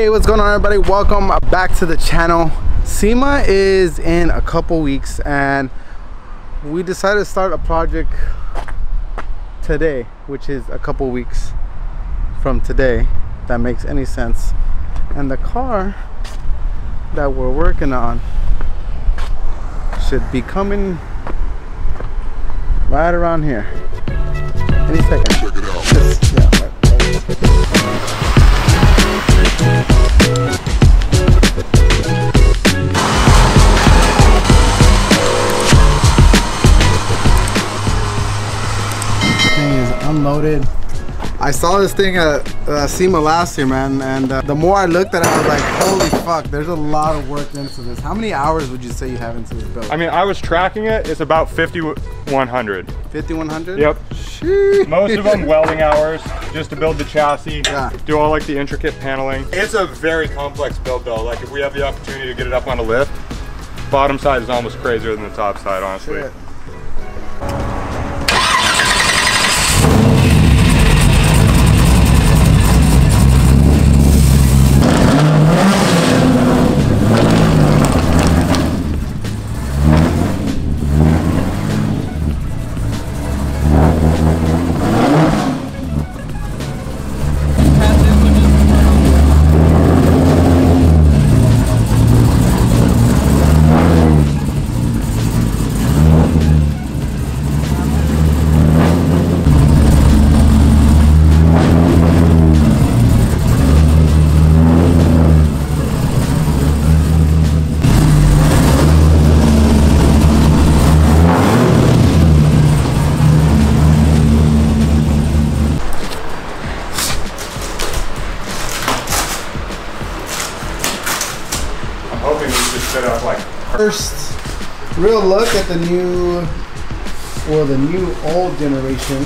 Hey, what's going on, everybody? Welcome back to the channel. SEMA is in a couple weeks and we decided to start a project today, which is a couple weeks from today, if that makes any sense. And the car that we're working on should be coming right around here any second. Check it out. Thing is unloaded. I saw this thing at SEMA last year, man, and the more I looked at it, I was like, holy fuck, there's a lot of work into this. How many hours would you say you have into this build? I mean, I was tracking it. It's about 5,100. 5,100? Yep. Sheesh. Most of them welding hours, just to build the chassis, yeah. Do all like the intricate paneling. It's a very complex build though. Like if we have the opportunity to get it up on a lift, bottom side is almost crazier than the top side, honestly. Shit. First real look at the new, or the new old generation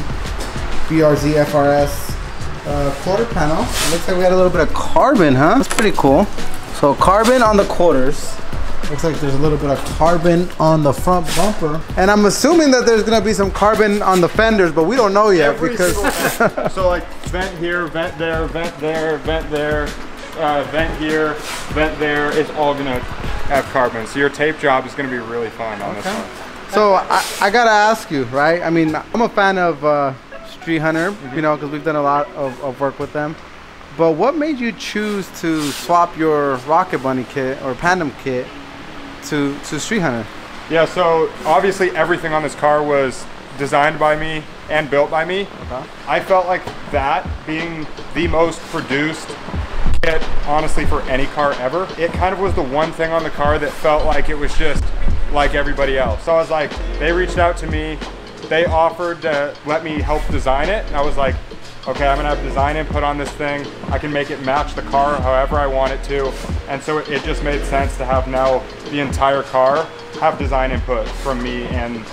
BRZ FRS quarter panel. It looks like we got a little bit of carbon, huh? That's pretty cool. So carbon on the quarters. Looks like there's a little bit of carbon on the front bumper. And I'm assuming that there's gonna be some carbon on the fenders, but we don't know yet because... So like vent here, vent there, vent there, vent there, vent here, vent there. It's all gonna have carbon, so your tape job is going to be really fun on this one. So I gotta ask you, right? I mean, I'm a fan of StreetHunter, you know, because we've done a lot of work with them. But what made you choose to swap your Rocket Bunny kit or Pandem kit to StreetHunter? Yeah, so obviously everything on this car was designed by me and built by me. I felt like that being the most produced kit, honestly, for any car ever, it kind of was the one thing on the car that felt like it was just like everybody else. So I was like, they reached out to me, they offered to let me help design it, and I was like, okay, I'm gonna have design input on this thing. I can make it match the car however I want it to, and so it just made sense to have now the entire car have design input from me and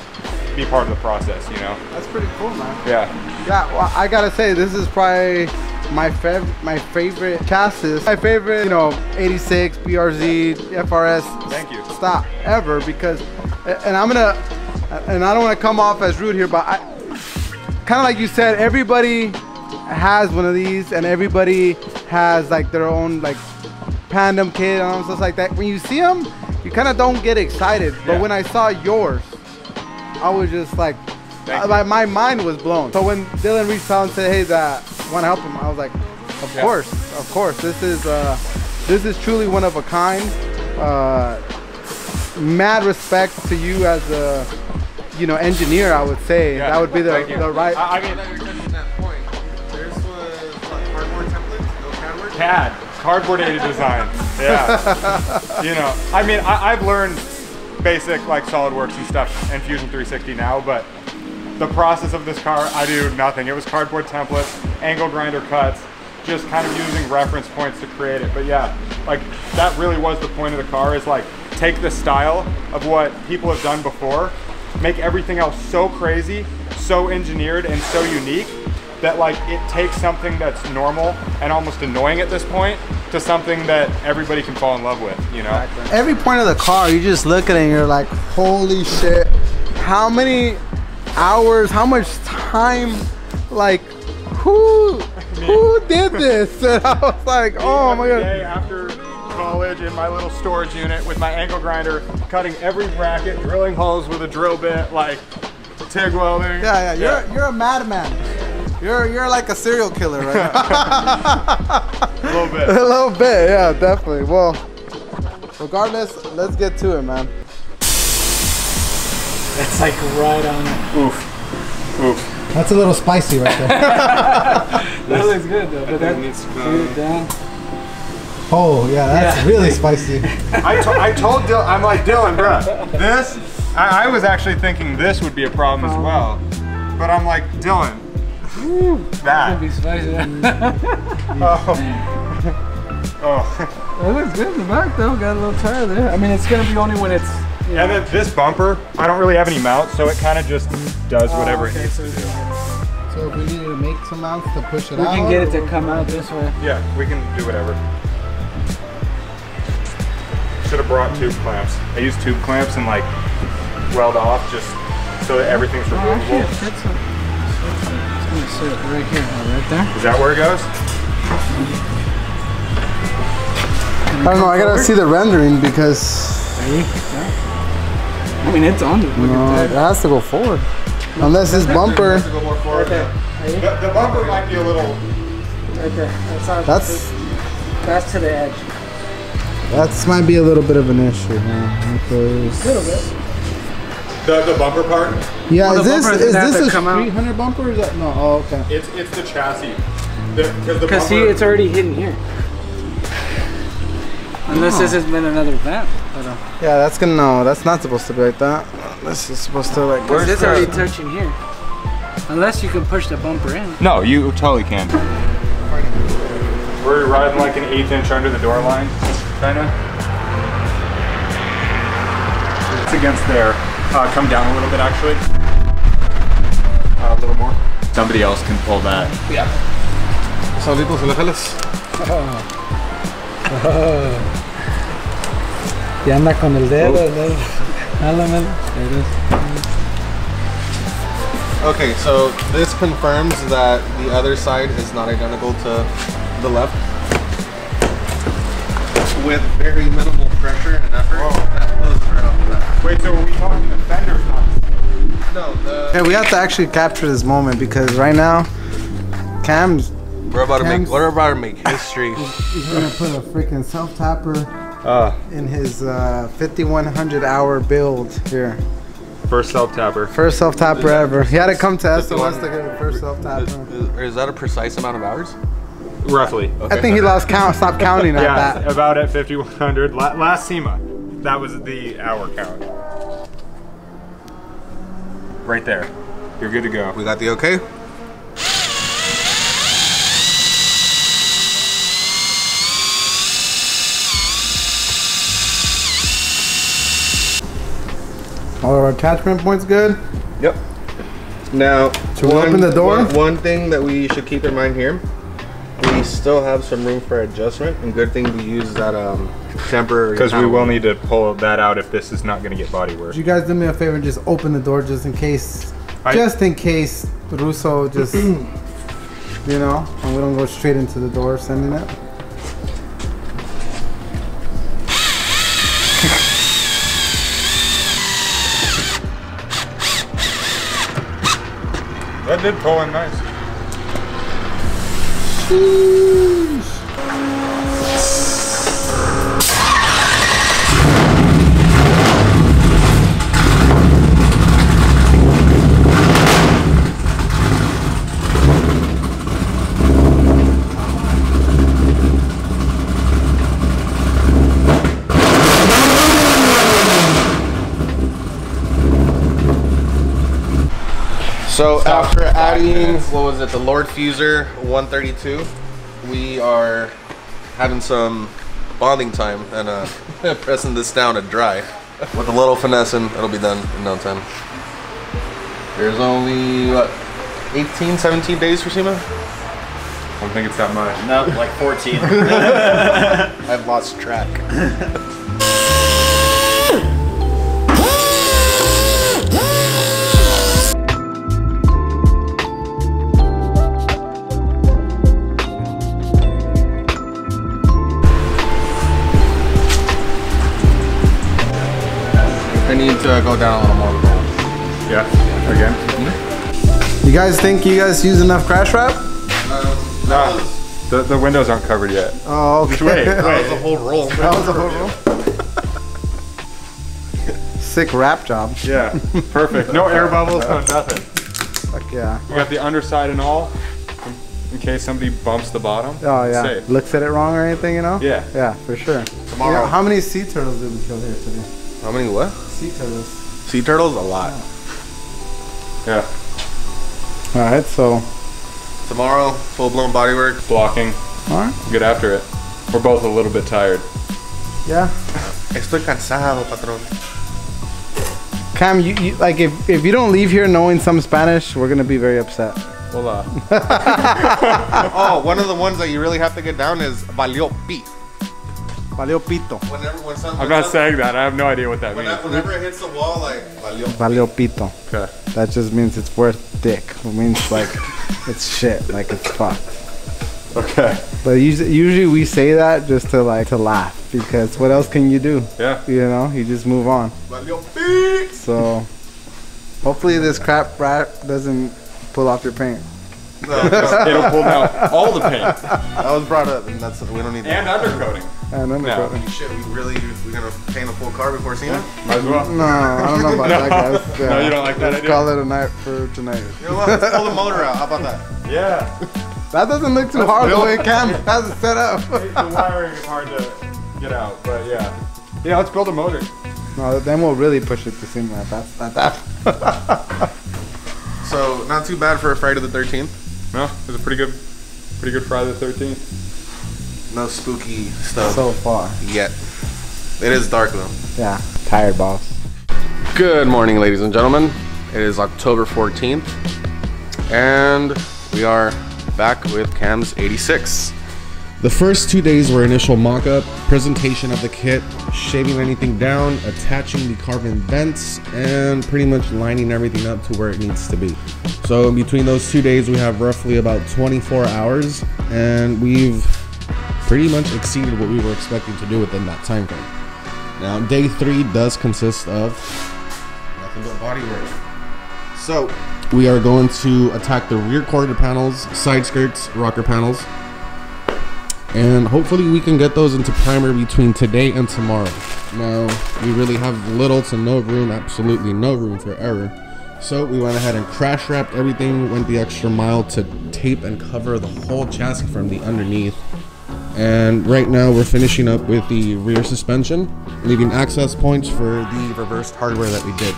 be part of the process, you know? That's pretty cool, man. Yeah. Yeah, well, I gotta say, this is probably my favorite chassis, my favorite, you know, 86 BRZ FRS Thank you. stock ever, because, and I don't want to come off as rude here, but I kind of like you said, everybody has one of these and everybody has like their own like Pandem kit and stuff like that. When you see them, you kind of don't get excited, but when I saw yours, I was just like, my mind was blown. So when Dylan reached out and said, hey, want to help him, I was like, of course. This is truly one of a kind. Mad respect to you as a, you know, engineer. I would say that would be the right. I mean, you're touching that point. Theirs was like cardboard templates, no CAD work. CAD, cardboard aided design. Yeah. You know, I mean, I've learned basic like SolidWorks and stuff and Fusion 360 now, but the process of this car, I do nothing. It was cardboard templates, angle grinder cuts, just kind of using reference points to create it. But yeah, like that really was the point of the car, is like take the style of what people have done before, make everything else so crazy, so engineered and so unique that like it takes something that's normal and almost annoying at this point to something that everybody can fall in love with, you know? Every point of the car, you just look at it and you're like, holy shit, how many hours, how much time, like, who? who did this? And I was like, oh my Every god. day after college in my little storage unit with my angle grinder, cutting every bracket, drilling holes with a drill bit, like TIG welding. Yeah, you're a madman. You're like a serial killer right now. A little bit. A little bit, yeah, definitely. Well, regardless, let's get to it, man. It's like right on. Oof. Oof. That's a little spicy right there. That looks good though, but that needs to go down. Oh, yeah, that's really spicy. I told Dylan, I'm like, Dylan, bro, this, I was actually thinking this would be a problem as well. But I'm like, Dylan, that. Be spicy. Oh. Oh. It looks good in the back though. Got a little tire there. I mean, it's gonna be only when it's. And then this bumper, I don't really have any mounts, so it kind of just does whatever it needs to do. So if we needed to make some mounts to push it We out. can get it to come out this way. Yeah, we can do whatever. Should have brought tube clamps. I use tube clamps and like weld off just so that everything's Oh, removable. actually, it fits up. It's gonna sit right here, right there. Is that where it goes? I don't know, I gotta see the rendering because I mean, it's on the it has to go forward. Unless this bumper, Go more forward. Okay. The bumper might be a little. Right there. that's to the edge. might be a little bit of an issue, man. Because A little bit. The bumper part. yeah, Well, is the this bumper is doesn't have this to a come out. 300 bumper? Or is that no? Oh, okay. It's the chassis. Because see, it's already hidden here. Unless this has been another vent. Yeah, that's gonna no. That's not supposed to be like that. This is supposed to like. Because it's already touching here. Unless you can push the bumper in. No, you totally can. We're riding like an 1/8 inch under the door line, kinda. It's against there. Come down a little bit actually. A little more. Somebody else can pull that. Yeah. Sauditos en las alas. Y anda con el dedo. There it is. Okay, so this confirms that the other side is not identical to the left. With very minimal pressure and effort, that flows right off the bat. Wait, so are we talking the fenders not? No, Hey, we have to actually capture this moment because right now, Cam's we're about to make history. he's gonna put a freaking self tapper in his 5100 hour build here. First self tapper. First self tapper ever. He had to come to SOS to get the first self tapper. Is that a precise amount of hours? Roughly. I think he lost count, stopped counting at Yeah, that. about at 5100. Last SEMA, that was the hour count. Right there. You're good to go. We got the okay? All of our attachment points good. Yep. Now, Should we open the door? One thing that we should keep in mind here, we still have some room for adjustment, and good thing we use that temporary. Because we panel. will need to pull that out if this is not going to get body work. Would you guys do me a favor and just open the door just in case, Russo just, you know, and we don't go straight into the door sending it. That did pull in nice. So after adding, what was it, the Lord Fuser 132, we are having some bonding time and pressing this down to dry. With a little finessing, it'll be done in no time. There's only, what, 18, 17 days for SEMA? I don't think it's that much. No, like 14. I've lost track. to go down a little more. Yeah, again. You guys think you guys use enough crash wrap? No, the windows aren't covered yet. Oh, okay. Wait. That was a whole roll. That was a whole roll. Sick wrap job. Yeah, perfect. No air bubbles, no nothing. Fuck yeah. We got the underside and all, in case somebody bumps the bottom. Oh yeah. Safe. Looks at it wrong or anything, you know? Yeah. Yeah, for sure. Tomorrow. Yeah, how many sea turtles did we kill here today? How many what? Sea turtles. Sea turtles? A lot. Yeah. All right, so. Tomorrow, full-blown bodywork. Blocking. All right. Get after it. We're both a little bit tired. Yeah. Estoy cansado, patrón. Cam, you like if you don't leave here knowing some Spanish, we're gonna be very upset. Hola. Oh, one of the ones that you really have to get down is valió pi. Valió pito. I'm not saying that. I have no idea what that means. Whenever it hits the wall, like valió. Valió pito. Okay. That just means it's worth dick. It means like it's shit, like it's fucked. Okay. But usually we say that just to laugh, because what else can you do? Yeah. You know, you just move on. So hopefully this crap wrap doesn't pull off your paint. It'll pull down all the paint. That was brought up, and that's we don't need And that. undercoating. And then No. Shit, we're gonna paint a full car before seeing it? Might as well. no, I don't know about that, guys. Yeah. No, you don't like that Let's idea? call it a night for tonight. You know what? Let's pull the motor out. How about that? Yeah. That doesn't look too hard the way Cam has it set up. The wiring is hard to get out, but yeah. Yeah, let's build a motor. No, then we'll really push it to seem like that's not that. So not too bad for a Friday the 13th. No, it was a pretty good Friday the 13th. No spooky stuff So far. yet. It is dark though. Yeah. Tired, boss. Good morning, ladies and gentlemen. It is October 14th, and we are back with Cam's 86. The first 2 days were initial mock-up, presentation of the kit, shaving anything down, attaching the carbon vents, and pretty much lining everything up to where it needs to be. So in between those 2 days, we have roughly about 24 hours, and we've pretty much exceeded what we were expecting to do within that time frame. Now, day 3 does consist of nothing but body work. So we are going to attack the rear quarter panels, side skirts, rocker panels, and hopefully we can get those into primer between today and tomorrow. Now, we really have little to no room, absolutely no room for error. So we went ahead and crash wrapped everything, went the extra mile to tape and cover the whole chassis from the underneath. And right now we're finishing up with the rear suspension, leaving access points for the reversed hardware that we did.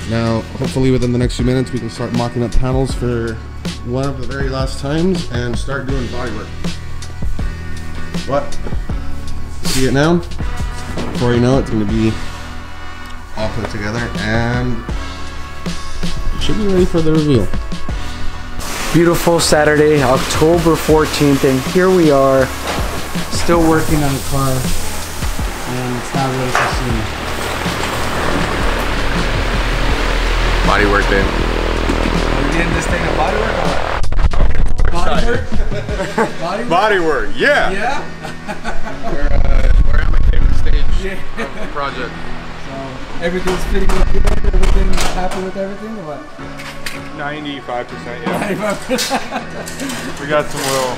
Now, hopefully within the next few minutes we can start mocking up panels for one of the very last times and start doing body work. What? See it now? Before you know it, it's going to be all put together and it should be ready for the reveal. Beautiful Saturday, October 14th, and here we are, still working on the car, and it's not ready for soon. Body work day. Are we getting this thing a body work or what? Body work? Body work? Body work, yeah. Yeah? We're at my favorite stage of the project. So, everything's fitting up good? Everything's happy with everything or what? 95%, yeah. We got some little.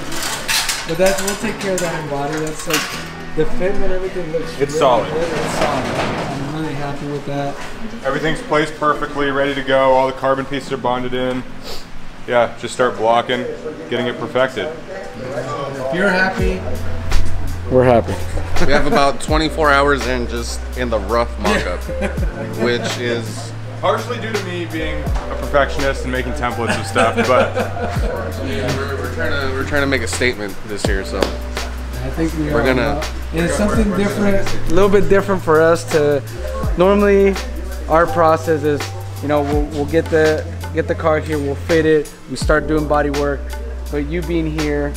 But we'll take care of that in body. That's like, the fit and everything looks It's really solid. good. It's solid. I'm really happy with that. Everything's placed perfectly, ready to go. All the carbon pieces are bonded in. Yeah, just start blocking, getting it perfected. If you're happy, we're happy. We have about 24 hours in just in the rough mock-up, which is Partially due to me being a perfectionist and making templates of stuff, but we're trying to make a statement this year, so I think we're gonna. And it's something different, a little bit different for us to. Normally, our process is, you know, we'll get the car here, we'll fit it, we start doing body work. But you being here,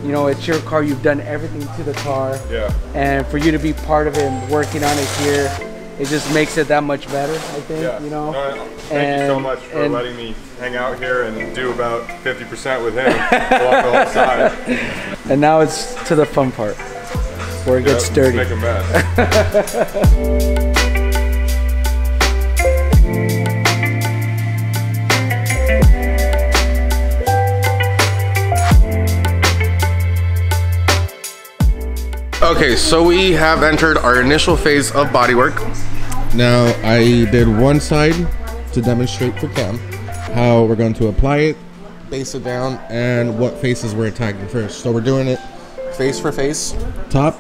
you know, it's your car, you've done everything to the car. yeah. And for you to be part of it and working on it here, it just makes it that much better, I think, Yeah. you know. Thank you so much for letting me hang out here and do about 50% with him along the whole side. And now it's to the fun part, where it gets sturdy. Make a mess. Okay, so we have entered our initial phase of bodywork. Now, I did one side to demonstrate for Cam how we're going to apply it, base it down, and what faces we're attacking first. So we're doing it face for face, top,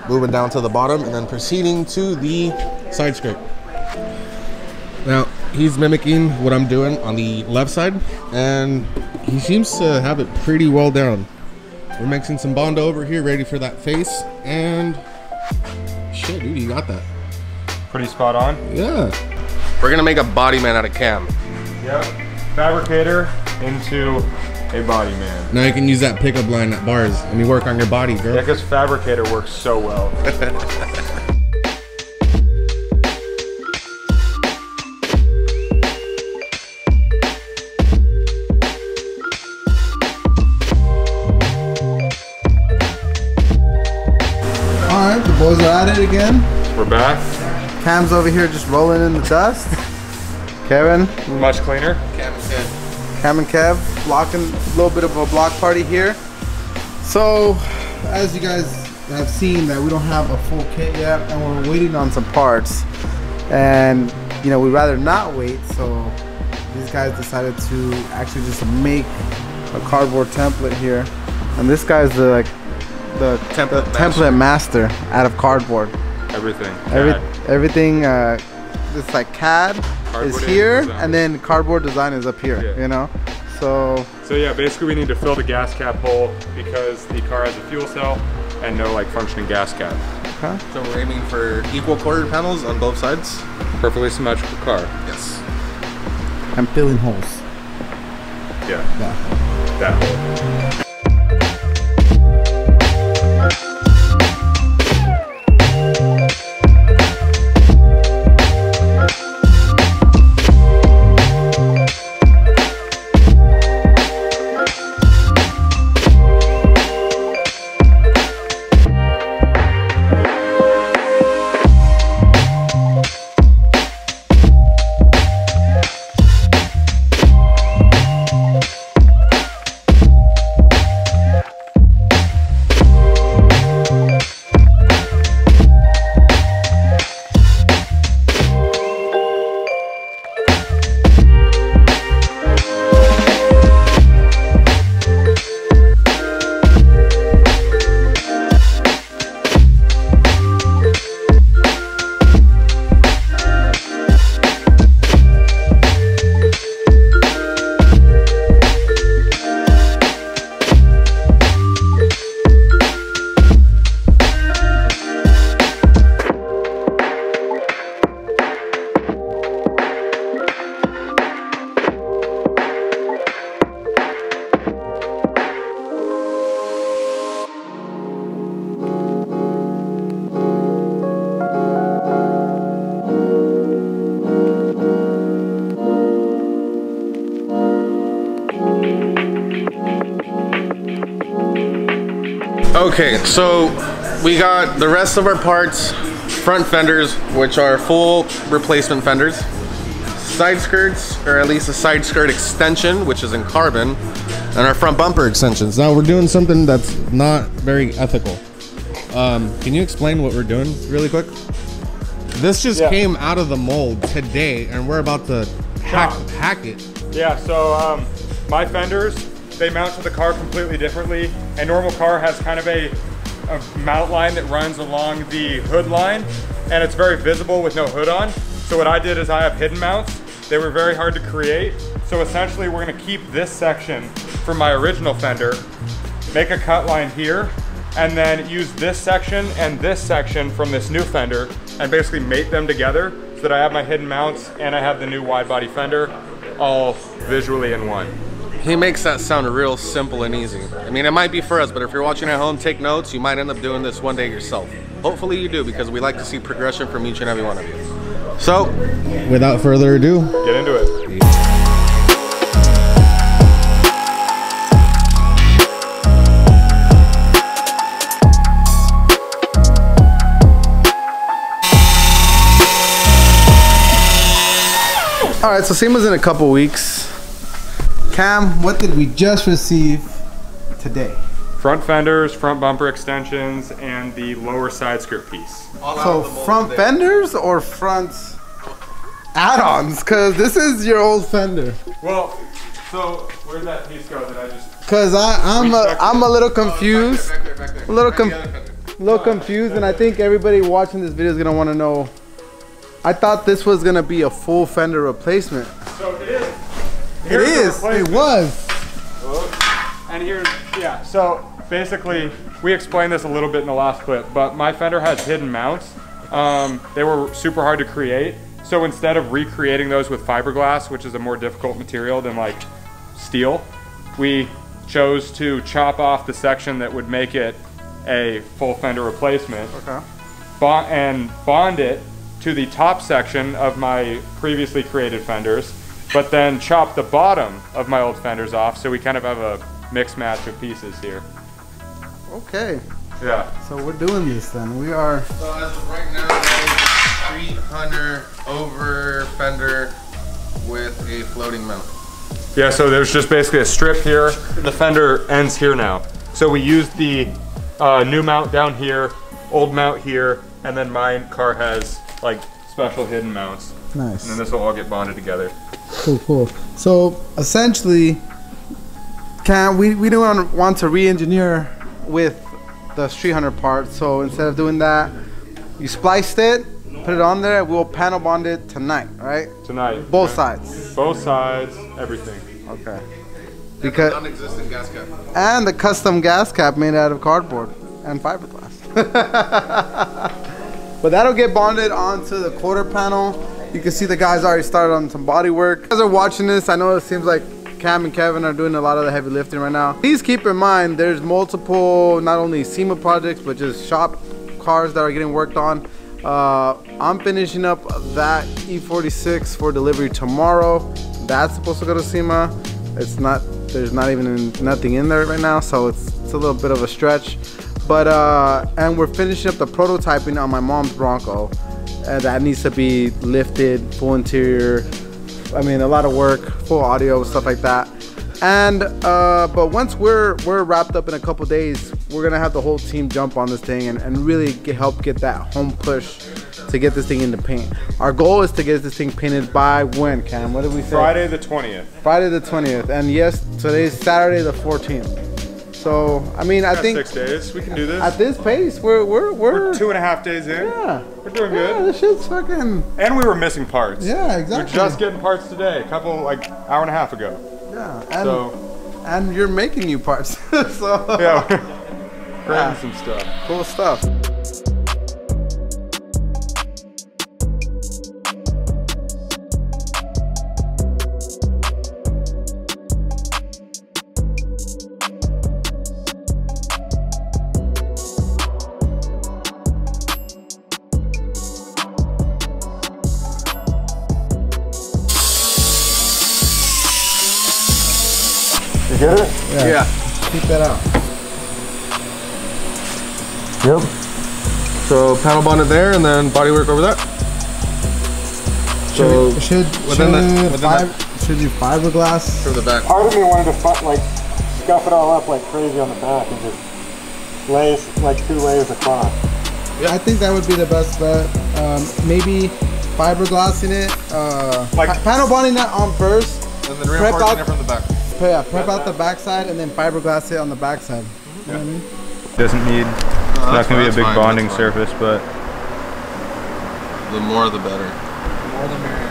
moving down to the bottom, and then proceeding to the side skirt. Now, he's mimicking what I'm doing on the left side, and he seems to have it pretty well down. We're mixing some Bondo over here, ready for that face, and shit, dude, you got that. Pretty spot on. Yeah. We're gonna make a body man out of Cam. Yep. Fabricator into a body man. Now you can use that pickup line at bars and you work on your body, girl. Yeah, because Fabricator works so well. Alright, the boys are at it again. We're back. Cam's over here just rolling in the dust. Kevin. Much cleaner. Cam and Kev, blocking a little bit of a block party here. So, as you guys have seen, that we don't have a full kit yet, and we're waiting on some parts. And you know, we'd rather not wait, so these guys decided to actually just make a cardboard template here. And this guy's the template master out of cardboard. Everything. Everything. It's like CAD Cardboard is here, design. and then cardboard design is up here. Yeah. You know, so yeah, basically we need to fill the gas cap hole because the car has a fuel cell and no like functioning gas cap. okay. So we're aiming for equal quarter panels on both sides. Perfectly symmetrical car. Yes. I'm filling holes. Yeah. Yeah. That hole. Okay, so we got the rest of our parts, front fenders, which are full replacement fenders, side skirts, or at least a side skirt extension, which is in carbon, and our front bumper extensions. Now we're doing something that's not very ethical. Can you explain what we're doing really quick? This just came out of the mold today, and we're about to hack it. Yeah, so my fenders, they mount to the car completely differently. A normal car has kind of a mount line that runs along the hood line, and it's very visible with no hood on. So what I did is I have hidden mounts. They were very hard to create. So essentially we're gonna keep this section from my original fender, make a cut line here, and then use this section and this section from this new fender and basically mate them together so that I have my hidden mounts and I have the new wide body fender all visually in one. He makes that sound real simple and easy. I mean, it might be for us, but if you're watching at home, take notes. You might end up doing this one day yourself. Hopefully you do, because we like to see progression from each and every one of you. So, without further ado, get into it. All right, so SEMA's in a couple weeks. Cam, what did we just receive today? Front fenders, front bumper extensions, and the lower side skirt piece. So front fenders or front add-ons? Cause this is your old fender. Well, so where'd that piece go that I just? Cause I'm a little confused. A little confused, and I think everybody watching this video is gonna want to know. I thought this was gonna be a full fender replacement. So it is. It was. And here's, yeah, so basically, we explained this a little bit in the last clip, but my fender has hidden mounts. They were super hard to create. So instead of recreating those with fiberglass, which is a more difficult material than like steel, we chose to chop off the section that would make it a full fender replacement. Okay. And bond it to the top section of my previously created fenders, but then chop the bottom of my old fenders off, so we kind of have a mixed match of pieces here. Okay. Yeah. So we're doing this then. We are. So as of right now, that is a StreetHunter over fender with a floating mount. Yeah, so there's just basically a strip here. The fender ends here now. So we used the new mount down here, old mount here, and then my car has like special hidden mounts. Nice. And then this will all get bonded together. Cool, cool. So essentially, we don't want to re-engineer with the StreetHunter part. So instead of doing that, you spliced it, put it on there. We'll panel bond it tonight, right? Tonight. Both sides. Both sides, everything. Okay. Because Non-existent gas cap. and the custom gas cap made out of cardboard and fiberglass. But that'll get bonded onto the quarter panel. You can see the guys already started on some body work. As they're watching this, I know it seems like Cam and Kevin are doing a lot of the heavy lifting right now. Please keep in mind there's multiple, not only SEMA projects, but just shop cars that are getting worked on. I'm finishing up that E46 for delivery tomorrow. That's supposed to go to SEMA. It's not, there's not even nothing in there right now, so it's a little bit of a stretch. But and we're finishing up the prototyping on my mom's Bronco. That needs to be lifted, full interior. I mean, a lot of work, full audio, stuff like that. And but once we're wrapped up in a couple days, we're gonna have the whole team jump on this thing and really help get that home push to get this thing into paint. Our goal is to get this thing painted by when, Cam? What did we say? Friday the 20th. Friday the 20th. And yes, today's Saturday the 14th. So I mean, I think 6 days. We can do this. at this pace, we're 2.5 days in. yeah, We're doing yeah, good. this shit's fucking, And we were missing parts. yeah, exactly. We're just getting parts today, a couple, like, hour and a half ago. yeah, and So, and you're making new parts. So yeah, yeah, grabbing some stuff. cool stuff. You get it? Yeah. Keep that out. Yep. So panel bonded there, and then bodywork over that. So Should you fiberglass? from the back. Part of me wanted to like scuff it all up like crazy on the back and just lay like 2 layers across. I think that would be the best bet. Maybe fiberglassing it, Like- panel bonding that on first. And then reinforcing out- it from the back. Yeah, prep out the backside and then fiberglass it on the backside. You know what I mean? Doesn't need, not gonna be a big bonding surface, but The more the better. More the merrier.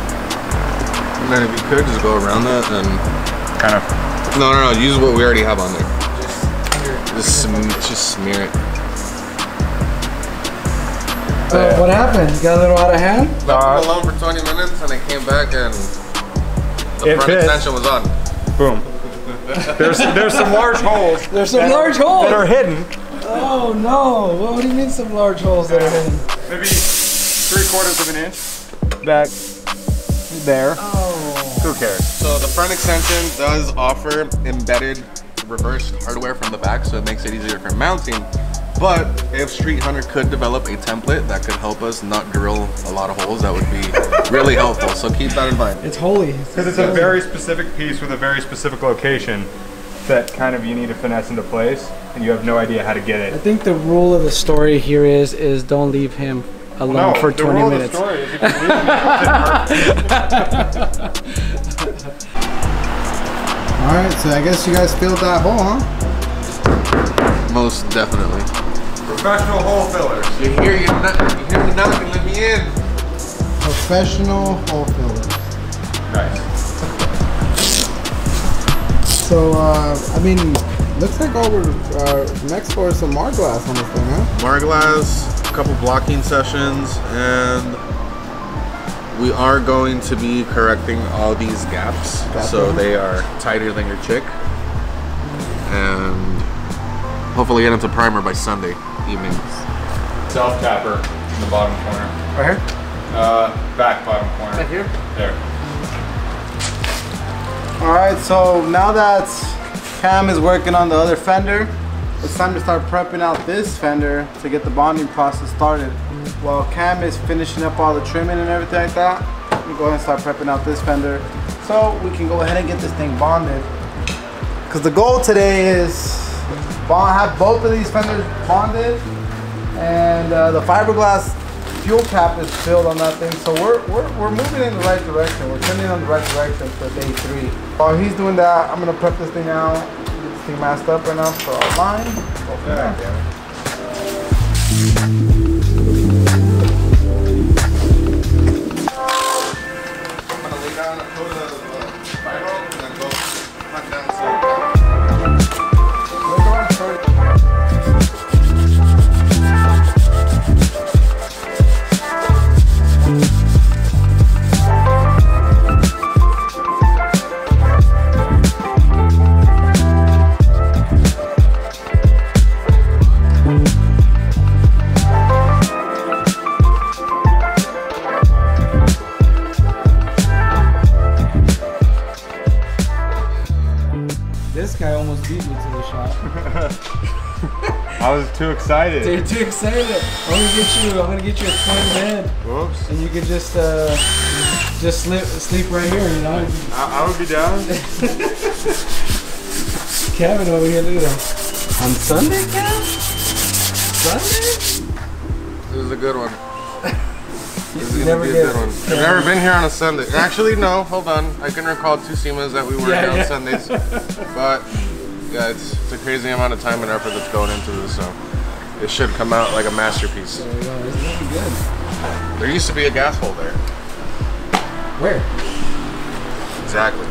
And then if you could just go around that and kind of. no, use what we already have on there. Just smear it. What happened? Got a little out of hand? Left it alone for 20 minutes and I came back and the It front fits. extension was on. Boom. There's some large holes There's some large holes. that are hidden. Oh no! What do you mean some large holes that are hidden? Maybe 3/4 of an inch. That there. Oh. Who cares? So the front extension does offer embedded reversed hardware from the back, so it makes it easier for mounting. But if StreetHunter could develop a template that could help us not drill a lot of holes, that would be really helpful. So keep that in mind. It's holy. Because it's a very specific piece with a very specific location that kind of you need to finesse into place, and you have no idea how to get I it. think the rule of the story here is don't leave him alone for 20 minutes. The rule of the story is if you leave him, All right, so I guess you guys filled that hole, huh? Most definitely. professional hole fillers. You hear me knocking, let me in. Professional hole filler. Nice. So, I mean, looks like all we're next for is some Marglass on this thing, huh? Marglass, a couple blocking sessions, and we are going to be correcting all these gaps so they are tighter than your chick. And hopefully get into primer by Sunday evening. Self-tapper in the bottom corner. Right here? Back bottom corner. Right here? There. Alright, so now that Cam is working on the other fender, it's time to start prepping out this fender to get the bonding process started. While Cam is finishing up all the trimming and everything like that, we go ahead and start prepping out this fender so we can go ahead and get this thing bonded. Because the goal today is have both of these fenders bonded, and the fiberglass fuel cap is filled on that thing, so we're moving in the right direction. We're trending in the right direction for day 3. While he's doing that, I'm gonna prep this thing out, get this thing masked up right now for our line. Go from there. I'm gonna lay down a coat of spiral and then go hunt down some. This guy almost beat me to the shot. I was too excited. You're too excited. I'm gonna get you a twin bed. Whoops. And you can just sleep right here, you know? I would be down. Kevin over here, look at him. On Sunday, Kev? Sunday? This is a good one. This is Never gonna be a good one. I've never been here on a Sunday. Actually, no, hold on. I can recall 2 SEMAs that we were here on Sundays. But yeah, it's a crazy amount of time and effort that's going into this, so it should come out like a masterpiece. There we go. It's looking good. There used to be a gas hole there. Where? Exactly.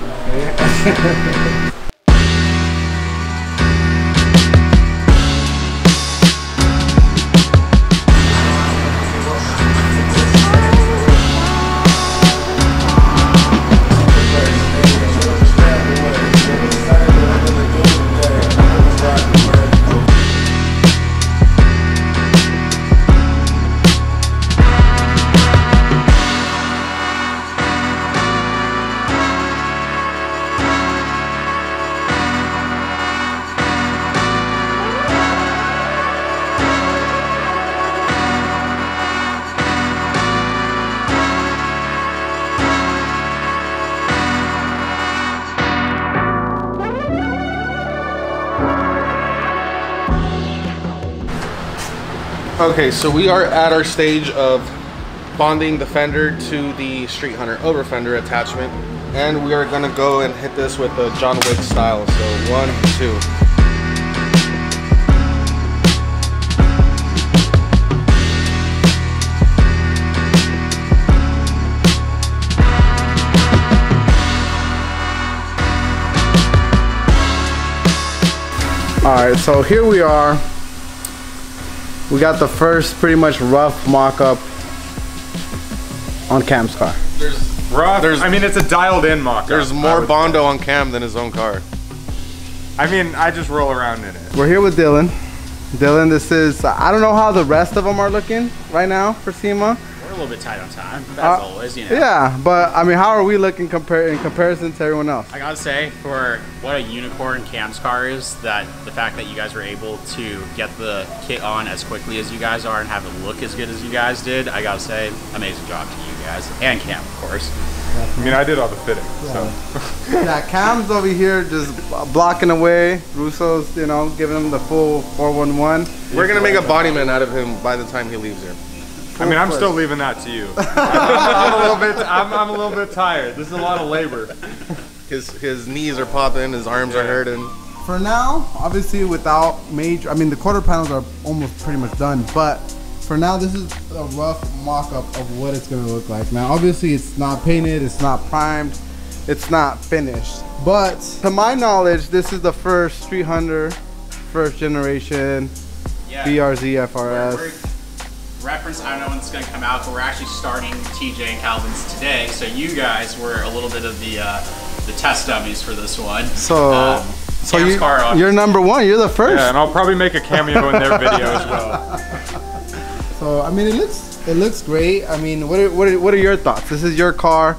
Okay, so we are at our stage of bonding the fender to the StreetHunter over fender attachment, and we are gonna go and hit this with the John Wick style. So 1, 2. All right, so here we are. We got the first pretty much rough mock-up on Cam's car. I mean, it's a dialed-in mock-up. There's more Bondo on Cam than his own car. I mean, I just roll around in it. We're here with Dylan. Dylan, this is, I don't know how the rest of them are looking right now for SEMA. a little bit tight on time, as always, you know. Yeah, but I mean, how are we looking in comparison to everyone else? I gotta say, for what a unicorn Cam's car is, that the fact that you guys were able to get the kit on as quickly as you guys are and have it look as good as you guys did, I gotta say, amazing job to you guys and Cam, of course. I mean, I did all the fitting, so. Yeah, Cam's over here just blocking away. Russo's, you know, giving him the full 411. We're gonna make a bodyman out of him by the time he leaves here. I mean, I'm still leaving that to you. I'm a little bit tired. This is a lot of labor. His knees are popping, his arms are hurting. For now, obviously without major, I mean, the quarter panels are almost pretty much done, but for now, this is a rough mock-up of what it's gonna look like. Now, obviously it's not painted, it's not primed, it's not finished. But to my knowledge, this is the first StreetHunter, first generation, BRZ FRS. Reference, I don't know when it's going to come out, but we're actually starting TJ and Calvin's today, so you guys were a little bit of the test dummies for this one. So you're number one, you're the first. Yeah, and I'll probably make a cameo in their video as well. So I mean, it looks great. I mean, what are your thoughts? This is your car.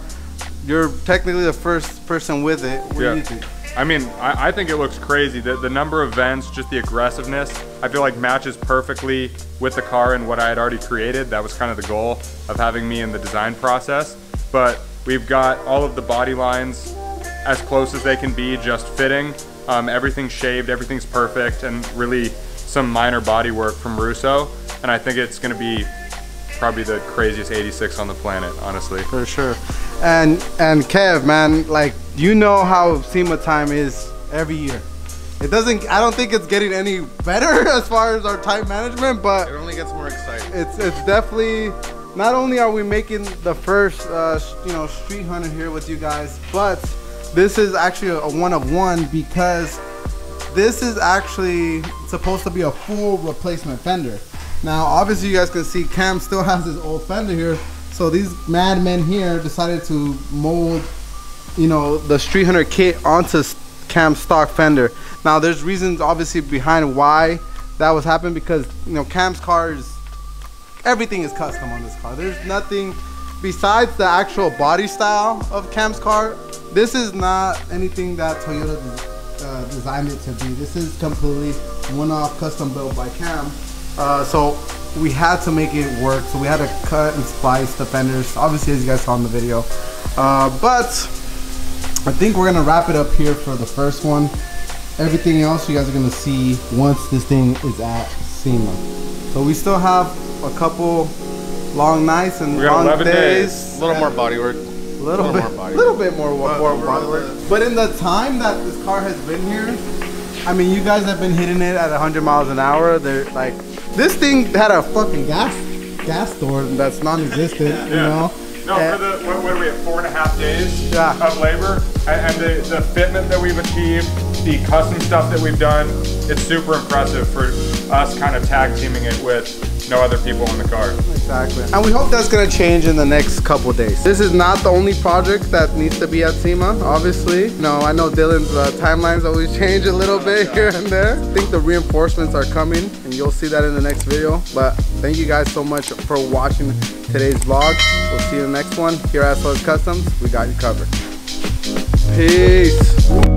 You're technically the first person with it. What do you think? I mean, I think it looks crazy. The number of vents, just the aggressiveness, I feel like matches perfectly with the car and what I had already created. That was kind of the goal of having me in the design process. But we've got all of the body lines as close as they can be, just fitting. Everything's shaved, everything's perfect, and really some minor body work from Russo. And I think it's gonna be probably the craziest 86 on the planet, honestly. For sure. And Kev, man, like, you know how SEMA time is every year. It doesn't, I don't think it's getting any better as far as our time management, but it only gets more exciting. It's definitely, not only are we making the first you know, StreetHunter here with you guys, but this is actually a one-of-one because this is actually supposed to be a full replacement fender. Now, obviously, you guys can see Cam still has his old fender here. So these madmen here decided to mold, you know, the StreetHunter kit onto Cam's stock fender. Now, there's reasons obviously behind why that was happening because, you know, Cam's car is, everything is custom on this car. There's nothing besides the actual body style of Cam's car. This is not anything that Toyota designed it to be. This is completely one-off custom built by Cam. So we had to make it work. So we had to cut and splice the fenders, obviously, as you guys saw in the video. But I think we're gonna wrap it up here for the first one. Everything else you guys are gonna see once this thing is at SEMA. So we still have a couple long nights and long days. A little more body work. A little bit more body work. But in the time that this car has been here, I mean, you guys have been hitting it at 100 miles an hour. They're like, this thing had a fucking gas door that's non-existent, you know? No, for the, what are we at, 4.5 days of labor? And the fitment that we've achieved, the custom stuff that we've done, it's super impressive for us kind of tag teaming it with no other people in the car. Exactly. And we hope that's gonna change in the next couple days. This is not the only project that needs to be at SEMA, obviously. No, I know Dylan's timelines always change a little bit here and there. I think the reinforcements are coming and you'll see that in the next video. But thank you guys so much for watching today's vlog. We'll see you in the next one. Here at SOS Customs, we got you covered. Peace.